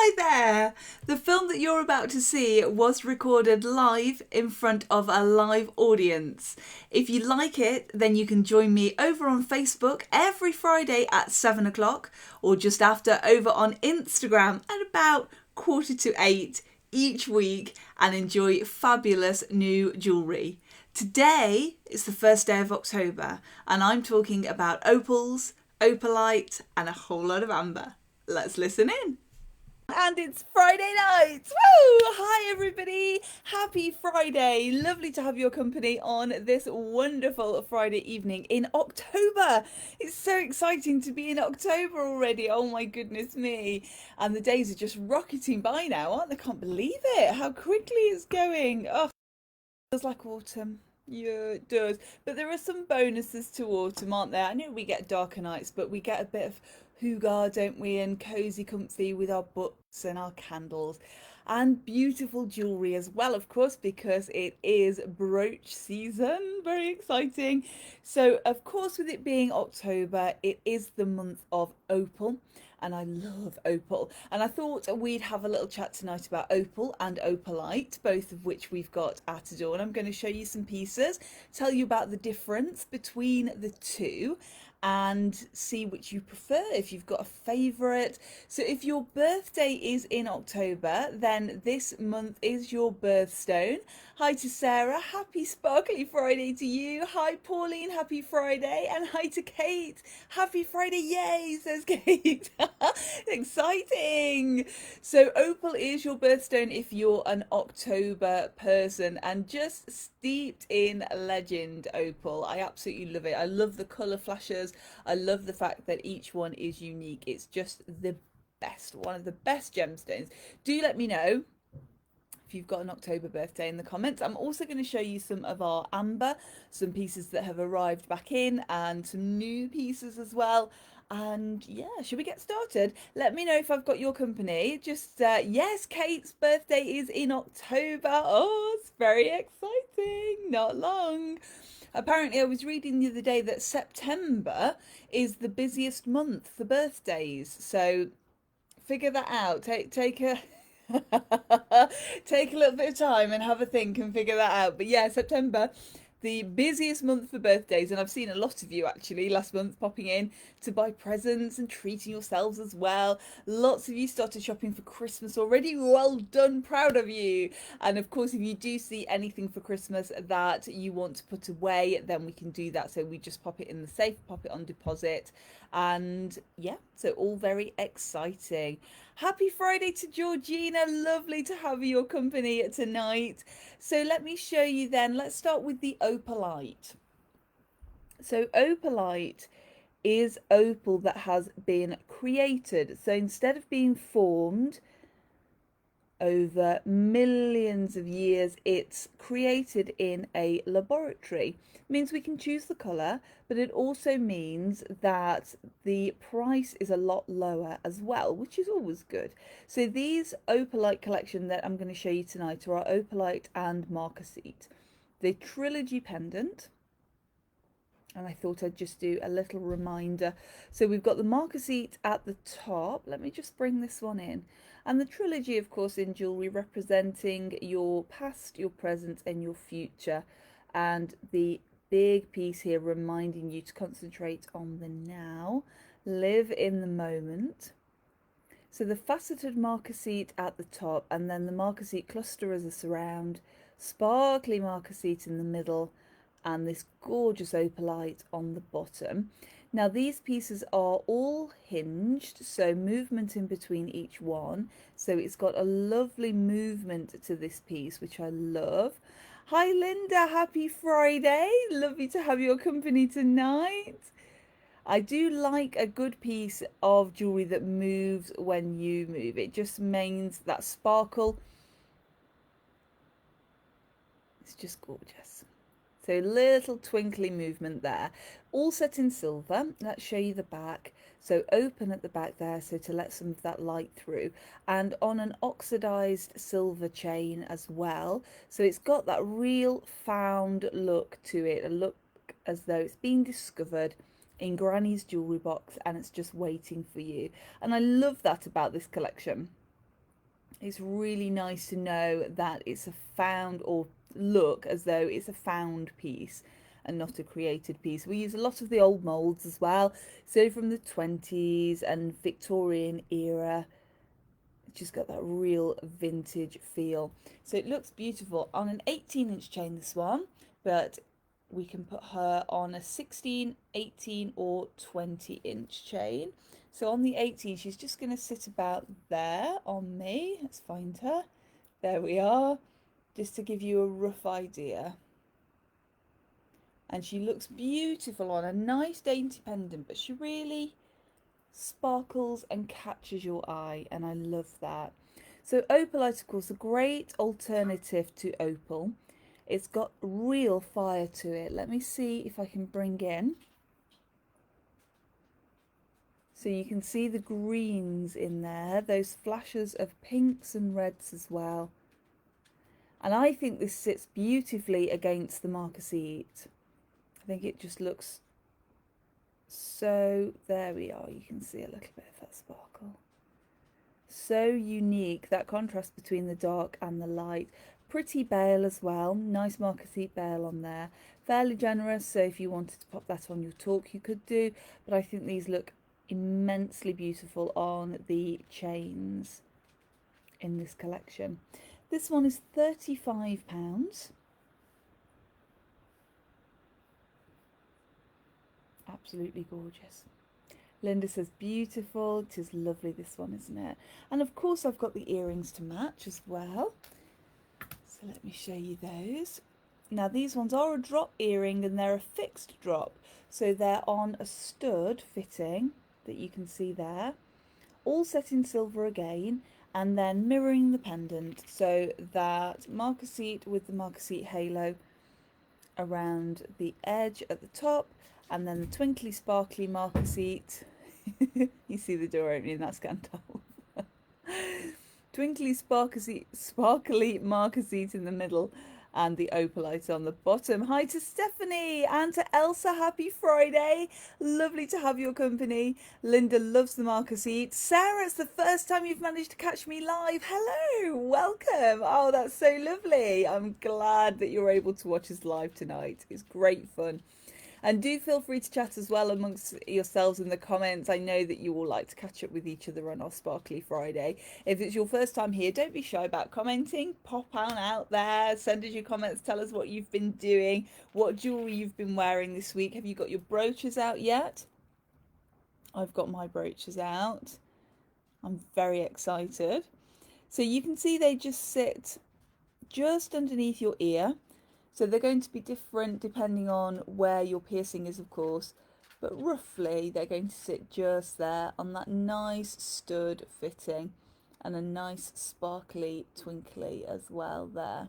Hi there! The film that you're about to see was recorded live in front of a live audience. If you like it, then you can join me over on Facebook every Friday at 7 o'clock or just after over on Instagram at about 7:45 each week and enjoy fabulous new jewellery. Today is the first day of October and I'm talking about opals, opalite and a whole lot of amber. Let's listen in. And it's Friday night. Woo! Hi everybody. Happy Friday. Lovely to have your company on this wonderful Friday evening in October. It's so exciting to be in October already. Oh my goodness me. And the days are just rocketing by now, aren't they? Can't believe it. How quickly it's going. Oh, it feels like autumn. Yeah, it does. But there are some bonuses to autumn, aren't there? I know we get darker nights, but we get a bit of hygge, don't we? And cozy, comfy with our books and our candles. And beautiful jewellery as well, of course, because it is brooch season. Very exciting. So, of course, with it being October, it is the month of opal. And I love opal. And I thought we'd have a little chat tonight about opal and opalite, both of which we've got at Adorn. I'm going to show you some pieces, tell you about the difference between the two, and see which you prefer, if you've got a favourite. So if your birthday is in October, then this month is your birthstone. Hi to Sarah, happy Sparkly Friday to you. Hi Pauline, happy Friday. And hi to Kate, happy Friday, yay, says Kate. Exciting. So opal is your birthstone if you're an October person, and just steeped in legend opal. I absolutely love it. I love the colour flashes. I love the fact that each one is unique. It's just the best, one of the best gemstones. Do let me know if you've got an October birthday in the comments. I'm also going to show you some of our amber, some pieces that have arrived back in and some new pieces as well. And yeah, should we get started? Let me know if I've got your company. Just yes, Kate's birthday is in October. Oh, it's very exciting. Not long. Apparently, I was reading the other day that September is the busiest month for birthdays. So figure that out. Take a take a little bit of time and have a think and figure that out. But yeah, September, the busiest month for birthdays, and I've seen a lot of you actually last month popping in to buy presents and treating yourselves as well. Lots of you started shopping for Christmas already. Well done, proud of you. And of course, if you do see anything for Christmas that you want to put away, then we can do that. So we just pop it in the safe, pop it on deposit, and yeah, so all very exciting. Happy Friday to Georgina. Lovely to have your company tonight. So let me show you then. Let's start with the opalite. So opalite is opal that has been created. So instead of being formed over millions of years, it's created in a laboratory. It means we can choose the colour, but it also means that the price is a lot lower as well, which is always good. So these opalite collection that I'm going to show you tonight are our opalite and marcassite. The trilogy pendant, and I thought I'd just do a little reminder. So we've got the marcassite at the top. Let me just bring this one in. And the trilogy, of course, in jewellery representing your past, your present and your future. And the big piece here reminding you to concentrate on the now, live in the moment. So the faceted marcassite at the top, and then the marcassite cluster as a surround, sparkly marcassite in the middle, and this gorgeous opalite on the bottom. Now these pieces are all hinged, so movement in between each one. So it's got a lovely movement to this piece, which I love. Hi Linda, happy Friday. Lovely to have your company tonight. I do like a good piece of jewellery that moves when you move. It just means that sparkle. It's just gorgeous. So little twinkly movement there, all set in silver. Let's show you the back. So open at the back there, so to let some of that light through, and on an oxidized silver chain as well. So it's got that real found look to it, a look as though it's been discovered in Granny's jewellery box and it's just waiting for you. And I love that about this collection. It's really nice to know that it's a found, or look as though it's a found piece and not a created piece. We use a lot of the old moulds as well, so from the 20s and Victorian era. It's just got that real vintage feel. So it looks beautiful on an 18-inch chain, this one, but we can put her on a 16, 18 or 20-inch chain. So on the 18, she's just going to sit about there on me. Let's find her. There we are, just to give you a rough idea. And she looks beautiful on a nice dainty pendant, but she really sparkles and catches your eye, and I love that. So Opalite, of course, a great alternative to opal. It's got real fire to it. Let me see if I can bring in. So you can see the greens in there, those flashes of pinks and reds as well. And I think this sits beautifully against the marquisite. I think it just looks so, there we are, you can see a little bit of that sparkle. So unique, that contrast between the dark and the light. Pretty bail as well, nice marquisite bail on there. Fairly generous, so if you wanted to pop that on your talk you could do, but I think these look immensely beautiful on the chains in this collection. This one is £35. Absolutely gorgeous. Linda says beautiful. It is lovely, this one, isn't it? And of course I've got the earrings to match as well. So let me show you those. Now these ones are a drop earring and they're a fixed drop. So they're on a stud fitting that you can see there. All set in silver again, and then mirroring the pendant. So that marquisite with the marquisite halo around the edge at the top, and then the twinkly sparkly marquisite. You see the door opening, that's Scandal. Twinkly sparkly marquisite in the middle, and the opalite on the bottom. Hi to Stephanie and to Elsa, happy Friday. Lovely to have your company. Linda loves the marquisite. Sarah, it's the first time you've managed to catch me live. Hello, welcome. Oh, that's so lovely. I'm glad that you're able to watch us live tonight. It's great fun. And do feel free to chat as well amongst yourselves in the comments. I know that you all like to catch up with each other on our Sparkly Friday. If it's your first time here, don't be shy about commenting. Pop on out there, send us your comments, tell us what you've been doing, what jewellery you've been wearing this week. Have you got your brooches out yet? I've got my brooches out. I'm very excited. So you can see they just sit just underneath your ear. So they're going to be different depending on where your piercing is, of course, but roughly they're going to sit just there on that nice stud fitting, and a nice sparkly twinkly as well there.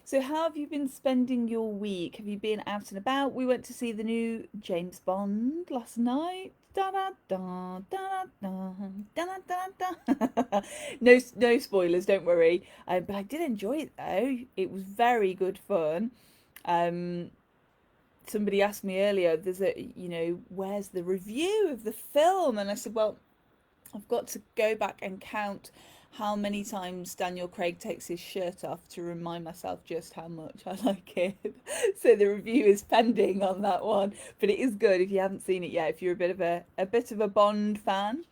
So how have you been spending your week? Have you been out and about? We went to see the new James Bond last night. Da da da da da da da da. No spoilers, don't worry. But I did enjoy it though. It was very good fun. Somebody asked me earlier, where's the review of the film? And I said, well, I've got to go back and count how many times Daniel Craig takes his shirt off to remind myself just how much I like it. So the review is pending on that one, but it is good if you haven't seen it yet, if you're a bit of a Bond fan.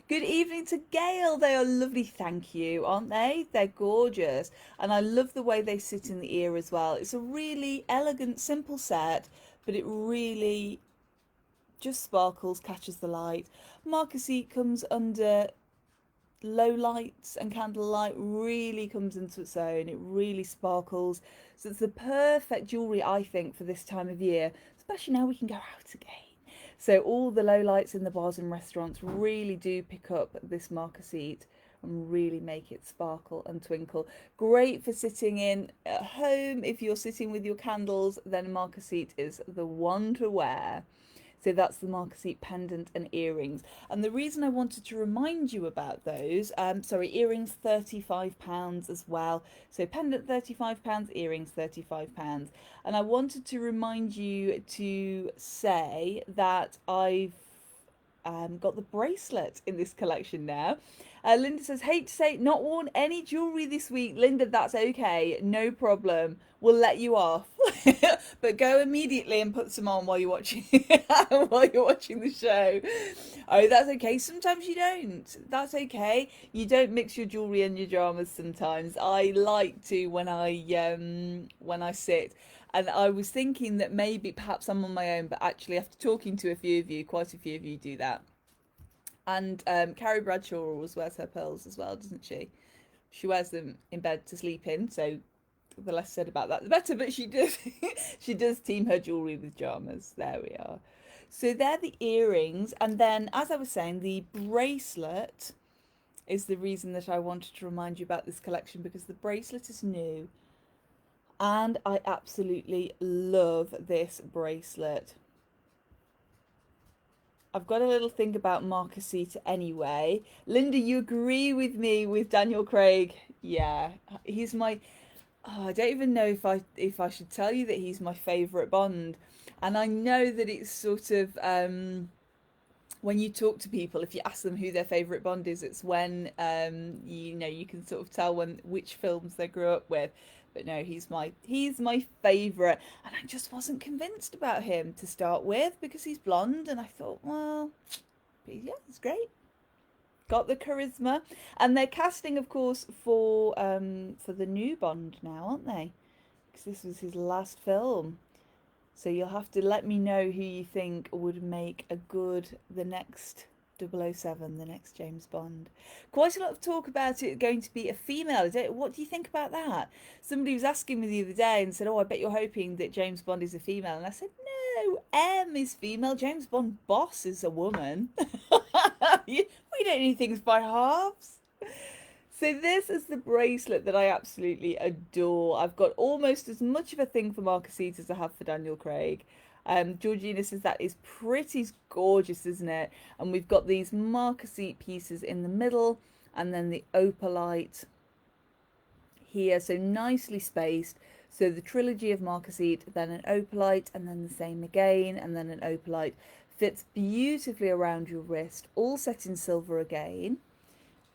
Good evening to Gail. They are lovely, thank you, aren't they? They're gorgeous, and I love the way they sit in the ear as well. It's a really elegant, simple set, but it really just sparkles, catches the light. Marquisite comes under low lights and candlelight, really comes into its own. It really sparkles, so it's the perfect jewellery, I think, for this time of year, especially now we can go out again. So all the low lights in the bars and restaurants really do pick up this marquisite and really make it sparkle and twinkle. Great for sitting in at home. If you're sitting with your candles, then marquisite is the one to wear. So that's the marquisite pendant and earrings. And the reason I wanted to remind you about those, earrings £35 as well. So pendant £35, earrings £35. And I wanted to remind you to say that I've got the bracelet in this collection now. Linda says, hate to say, not worn any jewellery this week. Linda, that's okay. No problem. We'll let you off. But go immediately and put some on while you're watching the show. Oh, that's okay. Sometimes you don't. That's okay. You don't mix your jewellery and your dramas sometimes. I like to when I sit. And I was thinking that maybe perhaps I'm on my own, but actually after talking to a few of you, quite a few of you do that. And Carrie Bradshaw always wears her pearls as well, doesn't she? She wears them in bed to sleep in, so the less said about that, the better. But she does, she does team her jewellery with dramas. There we are. So they're the earrings, and then, as I was saying, the bracelet is the reason that I wanted to remind you about this collection, because the bracelet is new, and I absolutely love this bracelet. I've got a little thing about Marquisite anyway. Linda, you agree with me with Daniel Craig? Yeah, he's my. Oh, I don't even know if I should tell you that he's my favourite Bond. And I know that it's sort of when you talk to people, if you ask them who their favourite Bond is, it's when you know, you can sort of tell which films they grew up with. But no, he's my favourite, and I just wasn't convinced about him to start with because he's blonde, and I thought, well, yeah, he's great. Got the charisma, and they're casting, of course, for the new Bond now, aren't they? Because this was his last film. So you'll have to let me know who you think would make the next 007, the next James Bond. Quite a lot of talk about it going to be a female. What do you think about that? Somebody was asking me the other day and said, oh, I bet you're hoping that James Bond is a female. And I said, no, M is female. James Bond boss is a woman. We don't need things by halves. So this is the bracelet that I absolutely adore. I've got almost as much of a thing for Marquisite as I have for Daniel Craig. Georgina says that is pretty gorgeous, isn't it? And we've got these Marquisite pieces in the middle, and then the Opalite here, so nicely spaced. So the trilogy of Marquisite, then an Opalite, and then the same again, and then an Opalite. Fits beautifully around your wrist, all set in silver again,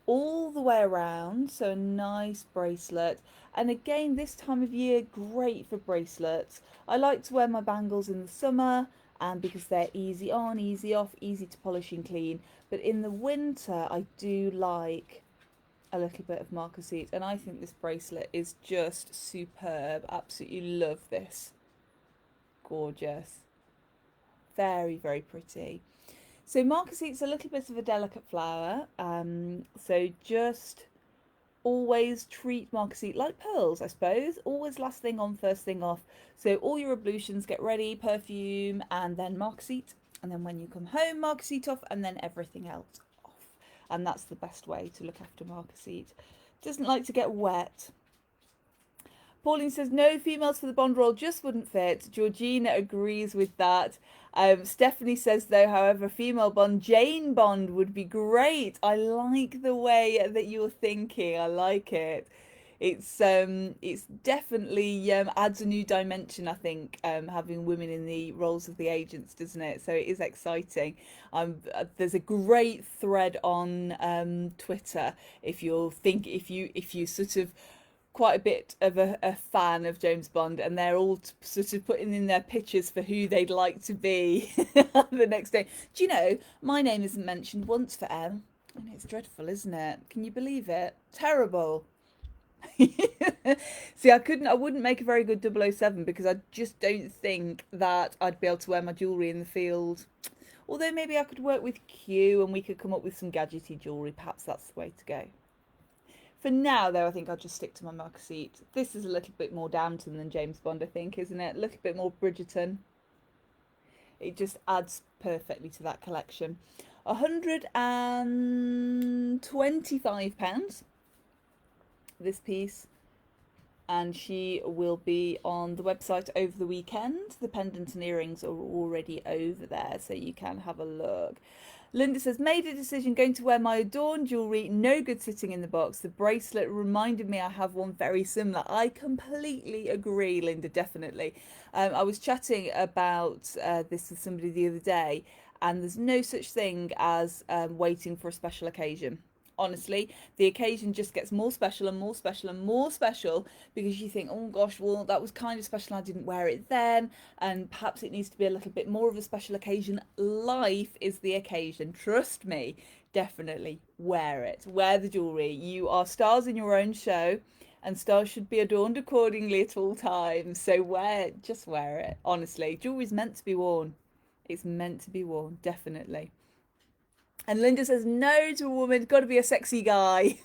all the way around, so a nice bracelet. And again, this time of year, great for bracelets. I like to wear my bangles in the summer, and because they're easy on, easy off, easy to polish and clean. But in the winter, I do like a little bit of Marquisite, and I think this bracelet is just superb. Absolutely love this. Gorgeous. Very, very pretty. So Marquisite's a little bit of a delicate flower, so just always treat Marquisite like pearls, I suppose. Always last thing on, first thing off. So all your ablutions, get ready, perfume, and then Marquisite. And then when you come home, Marquisite off, and then everything else off. And that's the best way to look after Marquisite. Doesn't like to get wet. Pauline says, no females for the Bond role, just wouldn't fit. Georgina agrees with that. Stephanie says, though, however, female Bond, Jane Bond would be great. I like the way that you're thinking. I like it. It's definitely adds a new dimension, I think, having women in the roles of the agents, doesn't it? So it is exciting. There's a great thread on Twitter if you sort of quite a bit of a fan of James Bond, and they're all sort of putting in their pictures for who they'd like to be the next day. Do you know, my name isn't mentioned once for M? And it's dreadful, isn't it? Can you believe it? Terrible. See, I wouldn't make a very good 007 because I just don't think that I'd be able to wear my jewellery in the field. Although maybe I could work with Q and we could come up with some gadgety jewellery. Perhaps that's the way to go. For now, though, I think I'll just stick to my Marquisite. This is a little bit more Downton than James Bond, I think, isn't it? A little bit more Bridgerton. It just adds perfectly to that collection. £125, this piece. And she will be on the website over the weekend. The pendant and earrings are already over there, so you can have a look. Linda says, made a decision, going to wear my Adorn jewellery, no good sitting in the box. The bracelet reminded me I have one very similar. I completely agree, Linda, definitely. I was chatting about this with somebody the other day, and there's no such thing as waiting for a special occasion. Honestly, the occasion just gets more special and more special and more special because you think, oh gosh, well, that was kind of special. I didn't wear it then. And perhaps it needs to be a little bit more of a special occasion. Life is the occasion. Trust me, definitely wear it. Wear the jewellery. You are stars in your own show, and stars should be adorned accordingly at all times. So just wear it. Honestly, jewellery's meant to be worn. It's meant to be worn, definitely. And Linda says, no to a woman, got to be a sexy guy.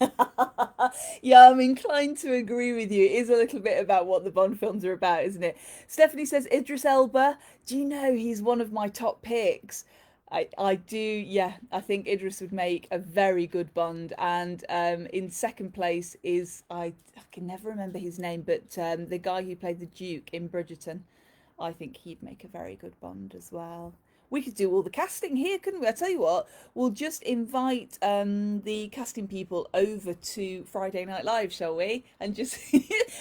Yeah, I'm inclined to agree with you. It is a little bit about what the Bond films are about, isn't it? Stephanie says, Idris Elba. Do you know he's one of my top picks? I do, yeah. I think Idris would make a very good Bond. And in second place is, I can never remember his name, but the guy who played the Duke in Bridgerton. I think he'd make a very good Bond as well. We could do all the casting here, couldn't we? I tell you what, we'll just invite the casting people over to Friday Night Live, shall we? And just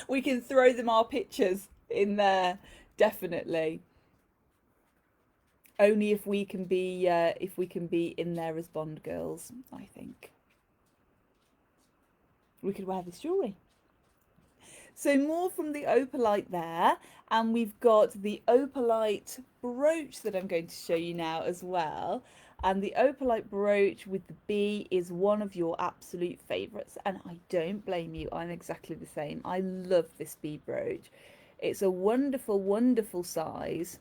we can throw them our pictures in there, definitely. Only if we can be in there as Bond girls, I think. We could wear this jewellery. So more from the Opalite there, and we've got the Opalite brooch that I'm going to show you now as well. And the Opalite brooch with the bee is one of your absolute favourites, and I don't blame you. I'm exactly the same. I love this bee brooch. It's a wonderful, wonderful size.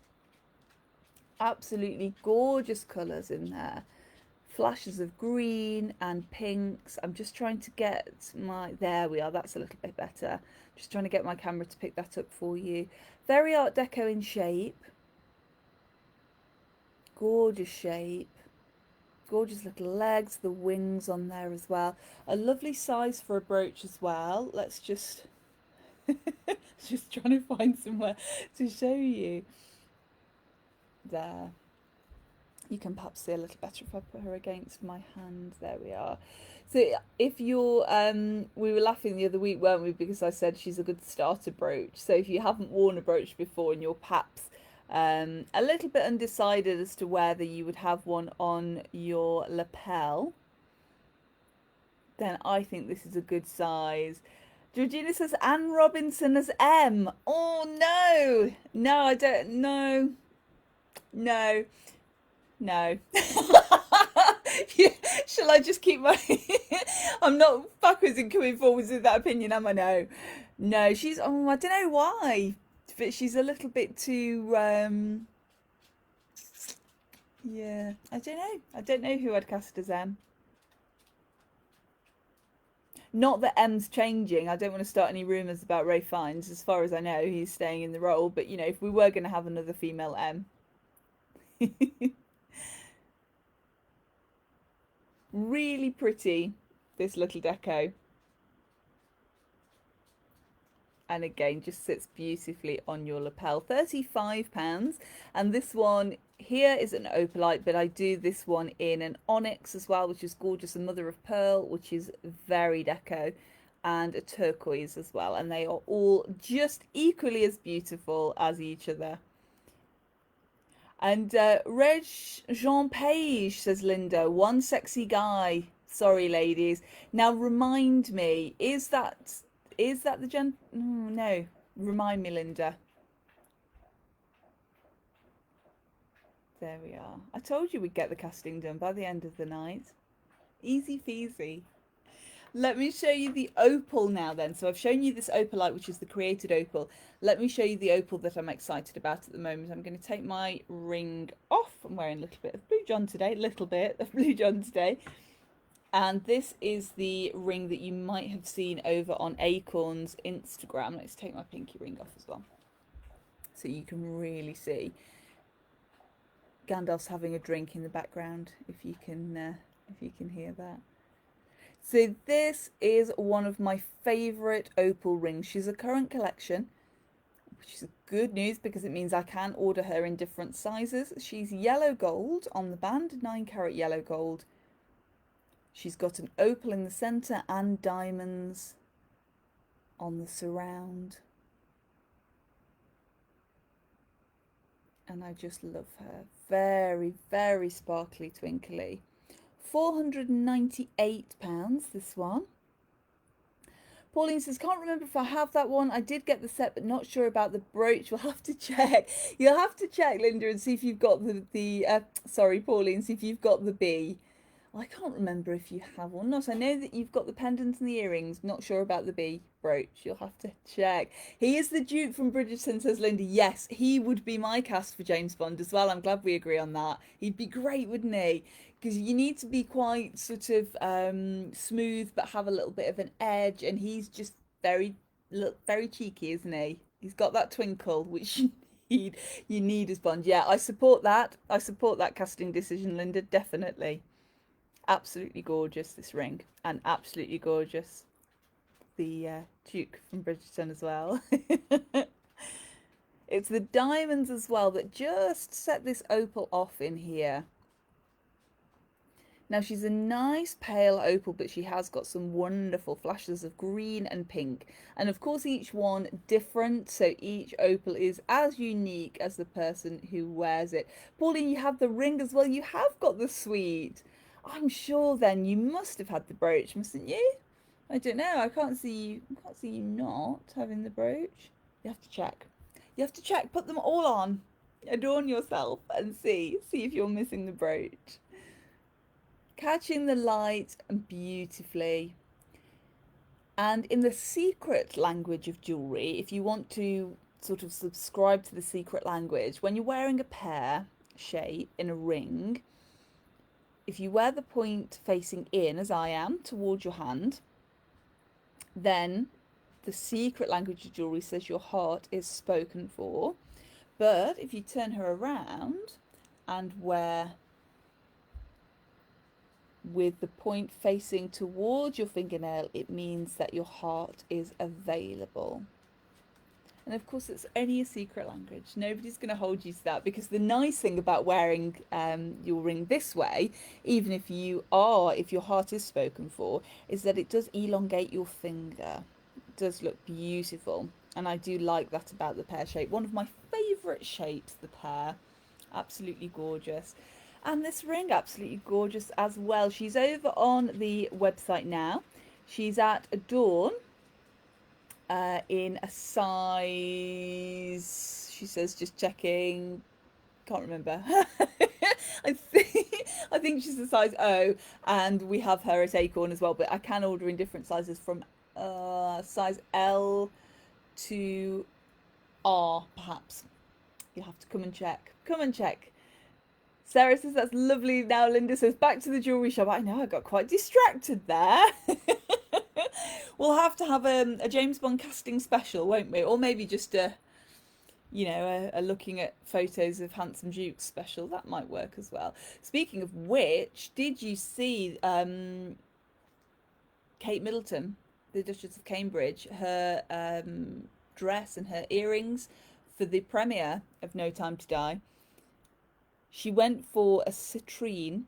Absolutely gorgeous colours in there. Flashes of green and pinks. I'm just trying to get my, there we are, that's a little bit better. Just trying to get my camera to pick that up for you. Very Art Deco in shape. Gorgeous shape. Gorgeous little legs, the wings on there as well. A lovely size for a brooch as well. Let's just just trying to find somewhere to show you. There. You can perhaps see a little better if I put her against my hand. There we are. So if you're, we were laughing the other week, weren't we? Because I said she's a good starter brooch. So if you haven't worn a brooch before and you're perhaps a little bit undecided as to whether you would have one on your lapel, then I think this is a good size. Georgina says Anne Robinson as M. Oh no, no, I don't. No, no. No. Yeah, shall I just keep my I'm not backwards and coming forwards with that opinion, am I? No. No, she's oh, I don't know why. But she's a little bit too yeah, I don't know. I don't know who I'd cast as M. Not that M's changing. I don't want to start any rumours about Ray Fiennes. As far as I know, he's staying in the role. But you know, if we were going to have another female M. Really pretty, this little deco. And again, just sits beautifully on your lapel. £35. And this one here is an opalite, but I do this one in an onyx as well, which is gorgeous. A mother of pearl, which is very deco, and a turquoise as well. And they are all just equally as beautiful as each other. And Reg Jean Page says, Linda, one sexy guy. Sorry, ladies. Now remind me, is that the gen? No, remind me, Linda. There we are. I told you we'd get the casting done by the end of the night. Easy peasy. Let me show you the opal now then. So I've shown you this opalite, which is the created opal. Let me show you the opal that I'm excited about at the moment. I'm going to take my ring off. I'm wearing a little bit of blue john today, And this is the ring that you might have seen over on Acorns Instagram. Let's take my pinky ring off as well, so you can really see. Gandalf's having a drink in the background, if you can hear that. So this is one of my favourite opal rings. She's a current collection, which is good news because it means I can order her in different sizes. She's yellow gold on the band, 9-carat yellow gold. She's got an opal in the centre and diamonds on the surround. And I just love her. very, very sparkly, twinkly. £498, this one. Pauline says, can't remember if I have that one. I did get the set, but not sure about the brooch. We'll have to check. You'll have to check, Linda, and see if you've got sorry, Pauline, see if you've got the bee. I can't remember if you have or not. I know that you've got the pendant and the earrings. Not sure about the bee brooch. You'll have to check. He is the Duke from Bridgerton, says Linda. Yes, he would be my cast for James Bond as well. I'm glad we agree on that. He'd be great, wouldn't he? Because you need to be quite sort of smooth but have a little bit of an edge. And he's just very cheeky, isn't he? He's got that twinkle, which you need as Bond. Yeah, I support that. I support that casting decision, Linda, definitely. Absolutely gorgeous, this ring, and absolutely gorgeous the Duke from Bridgerton as well. It's the diamonds as well that just set this opal off in here. Now she's a nice pale opal, but she has got some wonderful flashes of green and pink, and of course each one different, so each opal is as unique as the person who wears it. Pauline, you have the ring as well. You have got the suite. I'm sure then you must have had the brooch, mustn't you? I don't know. I can't see you not having the brooch. You have to check. You have to check. Put them all on. Adorn yourself and see if you're missing the brooch. Catching the light beautifully. And in the secret language of jewellery, if you want to sort of subscribe to the secret language, when you're wearing a pear shape in a ring, if you wear the point facing in, as I am, towards your hand, then the secret language of jewellery says your heart is spoken for. But if you turn her around and wear with the point facing towards your fingernail, it means that your heart is available. And of course, it's only a secret language. Nobody's going to hold you to that, because the nice thing about wearing your ring this way, even if your heart is spoken for, is that it does elongate your finger. It does look beautiful. And I do like that about the pear shape. One of my favourite shapes, the pear. Absolutely gorgeous. And this ring, absolutely gorgeous as well. She's over on the website now. She's at Adorn. In a size, she says, just checking, can't remember. I think she's a size O, and we have her at Acorn as well, but I can order in different sizes from size L to R, perhaps. You'll have to come and check. Come and check. Sarah says that's lovely. Now Linda says back to the jewellery shop. I know, I got quite distracted there. We'll have to have a James Bond casting special, won't we? Or maybe just a looking at photos of handsome dukes special. That might work as well. Speaking of which, did you see Kate Middleton, the Duchess of Cambridge, her dress and her earrings for the premiere of No Time to Die? She went for a citrine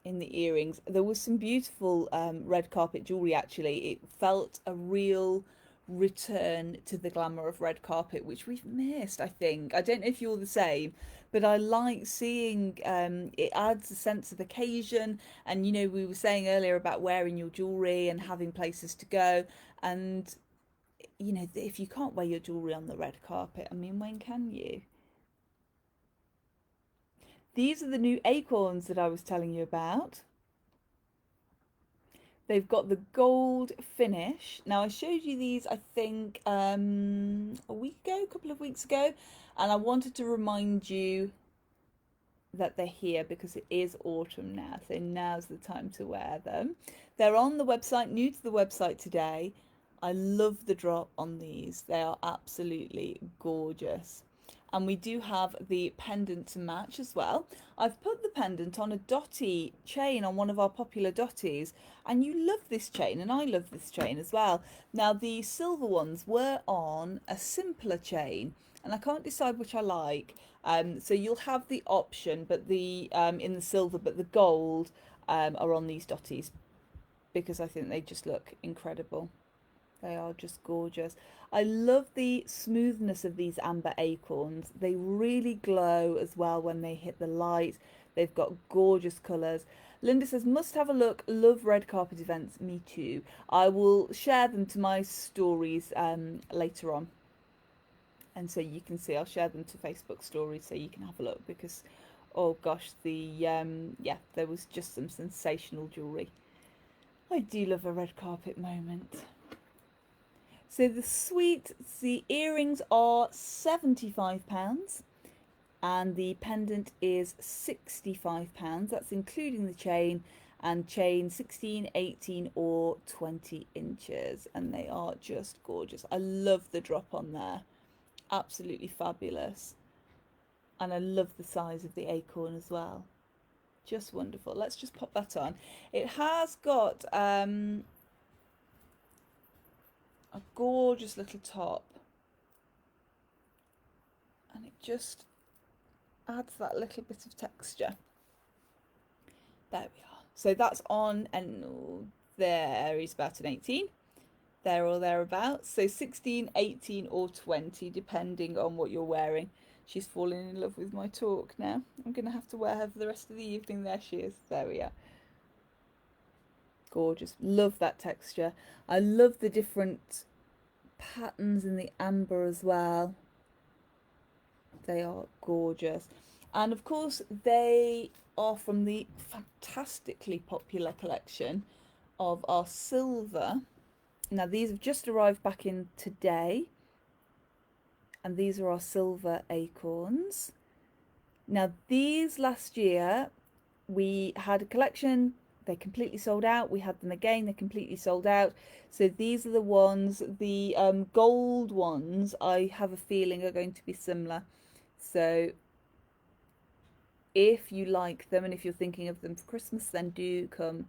in the earrings. There was some beautiful red carpet jewellery, actually. It felt a real return to the glamour of red carpet, which we've missed, I think. I don't know if you're the same, but I like seeing it adds a sense of occasion. And, we were saying earlier about wearing your jewellery and having places to go. And, if you can't wear your jewellery on the red carpet, I mean, when can you? These are the new Acorns that I was telling you about. They've got the gold finish. Now, I showed you these, I think, a couple of weeks ago, and I wanted to remind you that they're here because it is autumn now, so now's the time to wear them. They're on the website, new to the website today. I love the drop on these. They are absolutely gorgeous. And we do have the pendant to match as well. I've put the pendant on a dotty chain, on one of our popular dotties, and you love this chain, and I love this chain as well. Now, the silver ones were on a simpler chain, and I can't decide which I like. So you'll have the option, but in the silver, but the gold are on these dotties, because I think they just look incredible. They are just gorgeous. I love the smoothness of these amber acorns. They really glow as well when they hit the light. They've got gorgeous colours. Linda says, must have a look. Love red carpet events. Me too. I will share them to my stories later on. And so you can see, I'll share them to Facebook stories so you can have a look, because, oh gosh, yeah, there was just some sensational jewellery. I do love a red carpet moment. So the earrings are £75 and the pendant is £65. That's including the chain, and chain 16, 18 or 20 inches. And they are just gorgeous. I love the drop on there. Absolutely fabulous. And I love the size of the acorn as well. Just wonderful. Let's just pop that on. It has got a gorgeous little top, and it just adds that little bit of texture. There we are. So that's on, and there is about an 18 there or thereabouts. So 16, 18 or 20 depending on what you're wearing. She's falling in love with my talk now. I'm going to have to wear her for the rest of the evening. There she is. There we are. Gorgeous. Love that texture. I love the different patterns in the amber as well. They are gorgeous. And of course they are from the fantastically popular collection of our silver. Now these have just arrived back in today, and these are our silver acorns. Now these last year we had a collection, they completely sold out. We had them again, they're completely sold out. So these are the ones, the gold ones, I have a feeling are going to be similar. So if you like them and if you're thinking of them for Christmas, then do come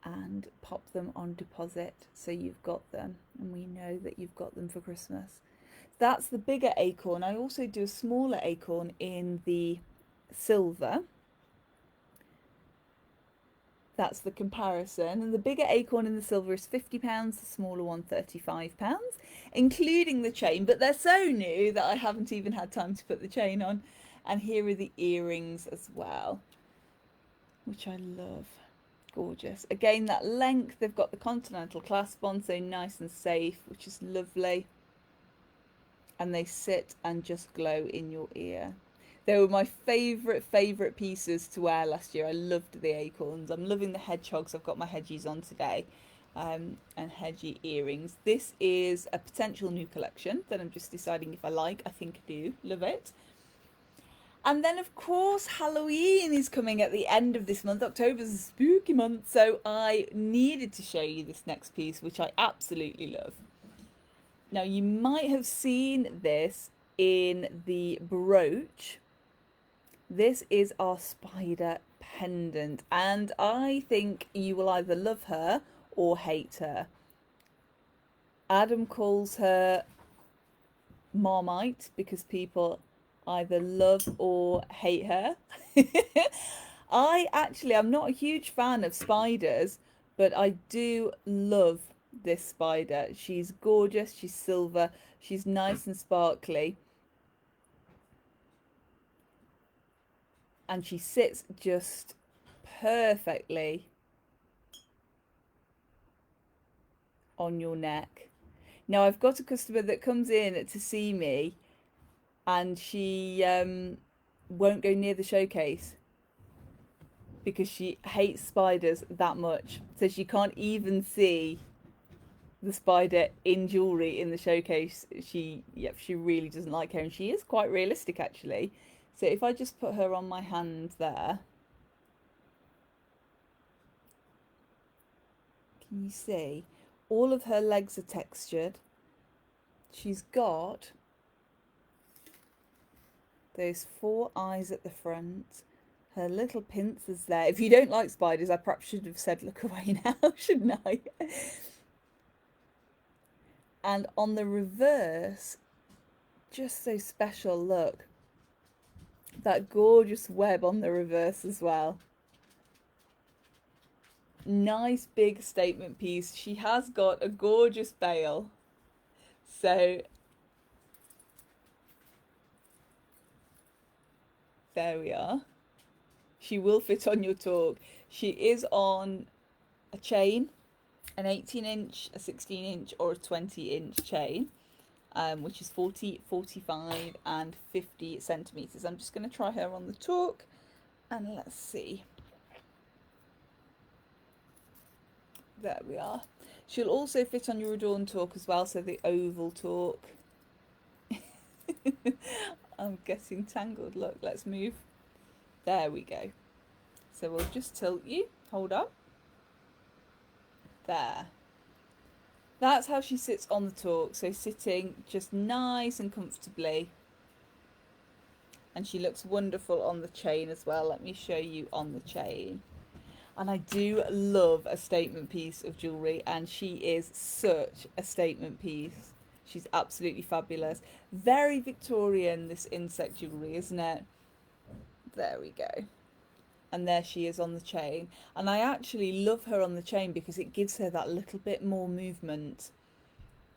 and pop them on deposit so you've got them and we know that you've got them for Christmas. That's the bigger acorn. I also do a smaller acorn in the silver. That's the comparison, and the bigger acorn in the silver is £50, the smaller one £35, including the chain, but they're so new that I haven't even had time to put the chain on. And here are the earrings as well, which I love. Gorgeous. Again, that length, they've got the continental clasp on, so nice and safe, which is lovely. And they sit and just glow in your ear. They were my favourite pieces to wear last year. I loved the acorns. I'm loving the hedgehogs. I've got my hedgies on today, and hedgie earrings. This is a potential new collection that I'm just deciding if I like. I think I do. Love it. And then, of course, Halloween is coming at the end of this month. October's a spooky month, so I needed to show you this next piece, which I absolutely love. Now, you might have seen this in the brooch. This is our spider pendant, and I think you will either love her or hate her. Adam calls her Marmite because people either love or hate her. I'm not a huge fan of spiders, but I do love this spider. She's gorgeous, she's silver, she's nice and sparkly, and she sits just perfectly on your neck. Now I've got a customer that comes in to see me, and she won't go near the showcase because she hates spiders that much, so she can't even see the spider in jewellery in the showcase. She really doesn't like her, and she is quite realistic actually. So if I just put her on my hand there, can you see all of her legs are textured? She's got those 4 eyes at the front, her little pincers there. If you don't like spiders, I perhaps should have said look away now, shouldn't I? And on the reverse, just so special, look. That gorgeous web on the reverse as well. Nice big statement piece. She has got a gorgeous bail. So there we are. She will fit on your talk. She is on a chain, an 18-inch, a 16-inch or a 20-inch chain, which is 40, 45 and 50 centimetres. I'm just going to try her on the talk and let's see. There we are. She'll also fit on your Adorn talk as well, so the oval talk. I'm getting tangled. Look, let's move. There we go. So we'll just tilt you. Hold up. There. That's how she sits on the talk. So sitting just nice and comfortably. And she looks wonderful on the chain as well. Let me show you on the chain. And I do love a statement piece of jewellery, and she is such a statement piece. She's absolutely fabulous. Very Victorian, this insect jewellery, isn't it? There we go. And there she is on the chain. And I actually love her on the chain because it gives her that little bit more movement,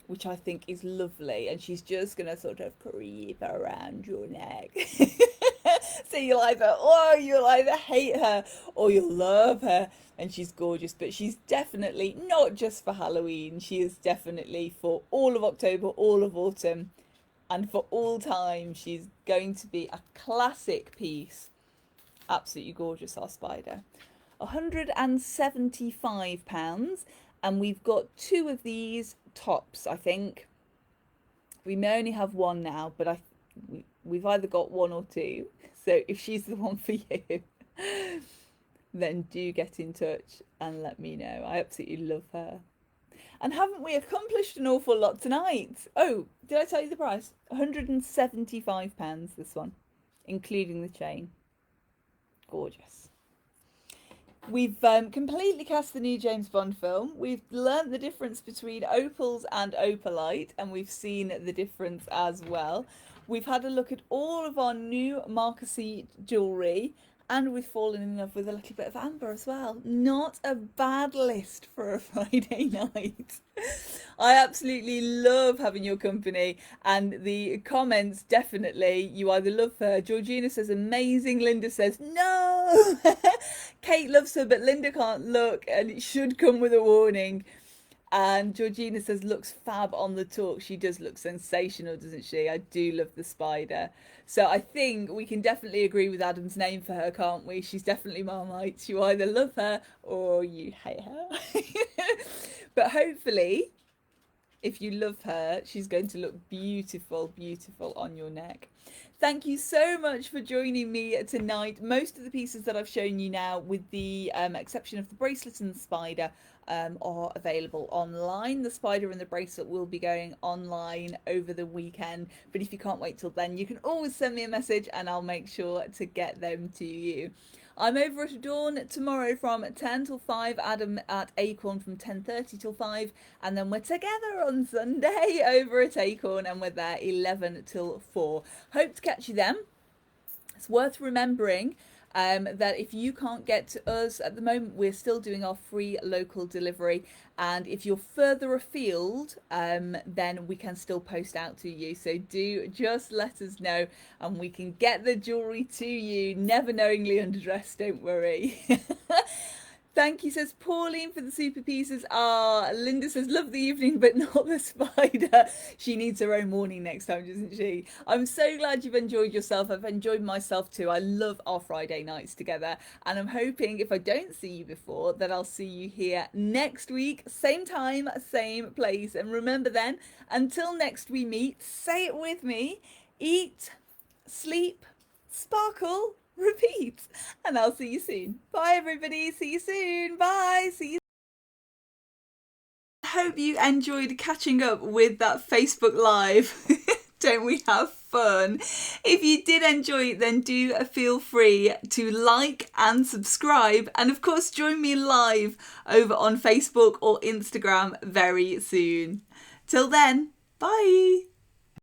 which I think is lovely. And she's just going to sort of creep around your neck. So you'll either hate her or you'll love her, and she's gorgeous. But she's definitely not just for Halloween. She is definitely for all of October, all of autumn, and for all time. She's going to be a classic piece. Absolutely gorgeous, our spider. £175, and we've got 2 of these tops, I think. We may only have one now, but we've either got 1 or 2. So if she's the one for you, then do get in touch and let me know. I absolutely love her. And haven't we accomplished an awful lot tonight? Oh, did I tell you the price? £175, this one, including the chain. Gorgeous. We've completely cast the new James Bond film. We've learnt the difference between Opals and Opalite, and we've seen the difference as well. We've had a look at all of our new Marquise jewellery, and we've fallen in love with a little bit of amber as well. Not a bad list for a Friday night. I absolutely love having your company, and the comments definitely, you either love her. Georgina says amazing, Linda says no. Kate loves her but Linda can't look and it should come with a warning. And Georgina says looks fab on the talk. She does look sensational, doesn't she? I do love the spider. So I think we can definitely agree with Adam's name for her, can't we? She's definitely Marmite. You either love her or you hate her. But hopefully, if you love her, she's going to look beautiful, beautiful on your neck. Thank you so much for joining me tonight. Most of the pieces that I've shown you now, with the exception of the bracelet and the spider, are available online. The spider and the bracelet will be going online over the weekend, but if you can't wait till then, you can always send me a message and I'll make sure to get them to you. I'm over at Adorn tomorrow from 10 till 5, Adam at Acorn from 10:30 till 5, and then we're together on Sunday over at Acorn, and we're there 11 till 4. Hope to catch you then. It's worth remembering that if you can't get to us at the moment, we're still doing our free local delivery, and if you're further afield, then we can still post out to you. So do just let us know and we can get the jewellery to you, never knowingly underdressed, don't worry. Thank you, says Pauline, for the super pieces. Linda says, love the evening, but not the spider. She needs her own morning next time, doesn't she? I'm so glad you've enjoyed yourself. I've enjoyed myself too. I love our Friday nights together. And I'm hoping, if I don't see you before, that I'll see you here next week. Same time, same place. And remember then, until next we meet, say it with me: eat, sleep, sparkle, repeat, and I'll see you soon. Bye everybody, see you soon. Bye, see you. I hope you enjoyed catching up with that Facebook Live. Don't we have fun? If you did enjoy it, then do feel free to like and subscribe, and of course join me live over on Facebook or Instagram very soon. Till then, bye.